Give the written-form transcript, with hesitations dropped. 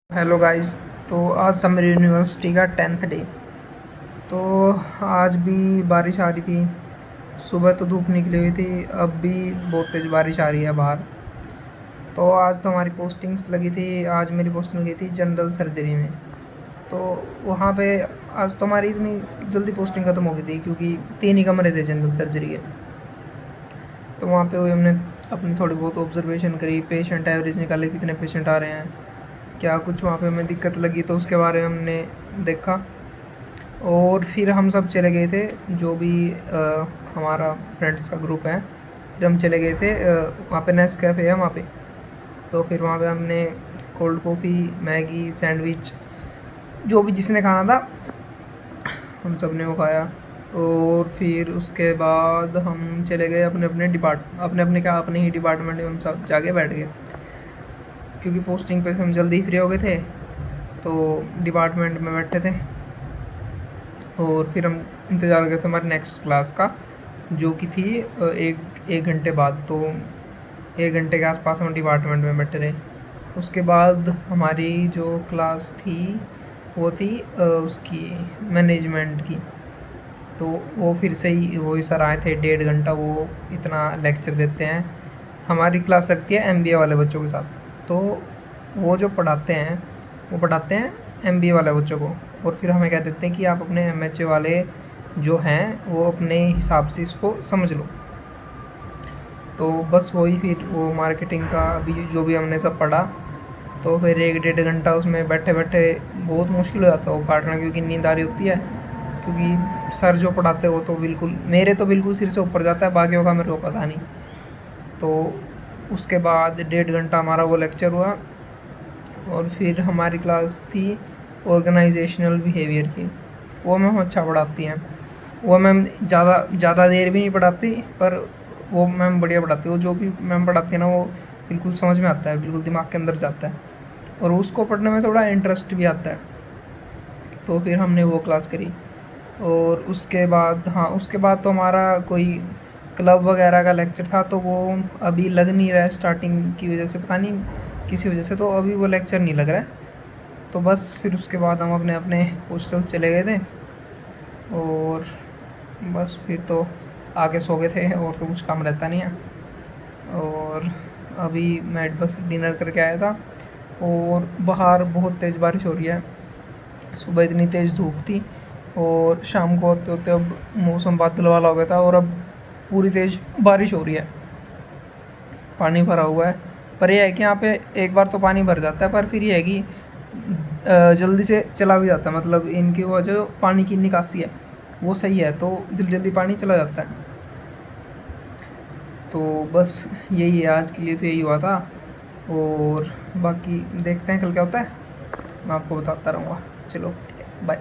Hello guys. तो आज summer university का 10th डे। तो आज भी बारिश आ रही थी। सुबह तो धूप निकली हुई थी, अब भी बहुत तेज़ बारिश आ रही है बाहर। तो आज तो हमारी पोस्टिंग्स लगी थी। आज मेरी पोस्टिंग लगी थी जनरल सर्जरी में। तो वहाँ पे आज तो हमारी इतनी जल्दी पोस्टिंग ख़त्म हो गई थी क्योंकि 3 ही कमरे थे जनरल सर्जरी के। तो वहाँ पे हमने अपनी थोड़ी बहुत ऑब्जर्वेशन करी, पेशेंट एवरेज निकाले, कितने पेशेंट आ रहे हैं, क्या कुछ वहाँ पे हमें दिक्कत लगी तो उसके बारे में हमने देखा। और फिर हम सब चले गए थे, जो भी हमारा फ्रेंड्स का ग्रुप है, फिर हम चले गए थे वहाँ पे नेस्ट कैफ़े है वहाँ पे। तो फिर वहाँ पे हमने कोल्ड कॉफ़ी, मैगी, सैंडविच, जो भी जिसने खाना था हम सब ने वो खाया। और फिर उसके बाद हम चले गए अपने ही डिपार्टमेंट में हम सब जाके बैठ गए क्योंकि पोस्टिंग पे से हम जल्दी फ्री हो गए थे। तो डिपार्टमेंट में बैठे थे और फिर हम इंतज़ार करते हमारे नेक्स्ट क्लास का, जो कि थी एक घंटे बाद। तो 1 घंटे के आसपास हम डिपार्टमेंट में बैठे रहे। उसके बाद हमारी जो क्लास थी वो थी उसकी मैनेजमेंट की। तो वो फिर से ही वही सर आए थे, 1.5 घंटा वो इतना लेक्चर देते हैं। हमारी क्लास लगती है एमबीए वाले बच्चों के साथ। तो वो जो पढ़ाते हैं एमबीए वाले बच्चों को, और फिर हमें कह देते हैं कि आप अपने एमएचए वाले जो हैं वो अपने हिसाब से इसको समझ लो। तो बस वही फिर वो मार्केटिंग का अभी जो भी हमने सब पढ़ा। तो फिर 1-1.5 घंटा उसमें बैठे बैठे बहुत मुश्किल हो जाता है वो काटना, क्योंकि नींद आ रही होती है। क्योंकि सर जो पढ़ाते हैं वो तो बिल्कुल सिर से ऊपर जाता है, बाकियों का मेरे को पता नहीं। तो उसके बाद 1.5 घंटा हमारा वो लेक्चर हुआ। और फिर हमारी क्लास थी ऑर्गेनाइजेशनल बिहेवियर की। वो मैम अच्छा पढ़ाती हैं। वो मैम ज़्यादा देर भी नहीं पढ़ाती, पर वो मैम बढ़िया पढ़ाती है। वो जो भी मैम पढ़ाती है ना, वो बिल्कुल समझ में आता है, बिल्कुल दिमाग के अंदर जाता है, और उसको पढ़ने में थोड़ा इंटरेस्ट भी आता है। तो फिर हमने वो क्लास करी। और उसके बाद तो हमारा कोई क्लब वगैरह का लेक्चर था, तो वो अभी लग नहीं रहा है स्टार्टिंग की वजह से, पता नहीं किसी वजह से, तो अभी वो लेक्चर नहीं लग रहा है। तो बस फिर उसके बाद हम अपने अपने हॉस्टल चले गए थे। और बस फिर तो आके सो गए थे, और तो कुछ काम रहता नहीं है। और अभी मैं बस डिनर करके आया था, और बाहर बहुत तेज़ बारिश हो रही है। सुबह इतनी तेज़ धूप थी, और शाम को होते होते अब मौसम बादल वाला हो गया था, और अब पूरी तेज़ बारिश हो रही है। पानी भरा हुआ है। पर यह है कि यहाँ पे एक बार तो पानी भर जाता है, पर फिर यह है कि जल्दी से चला भी जाता है। मतलब इनकी वो जो पानी की निकासी है वो सही है, तो जल्दी जल्दी पानी चला जाता है। तो बस यही है आज के लिए, तो यही हुआ था। और बाकी देखते हैं कल क्या होता है, मैं आपको बताता रहूँगा। चलो ठीक है, बाय।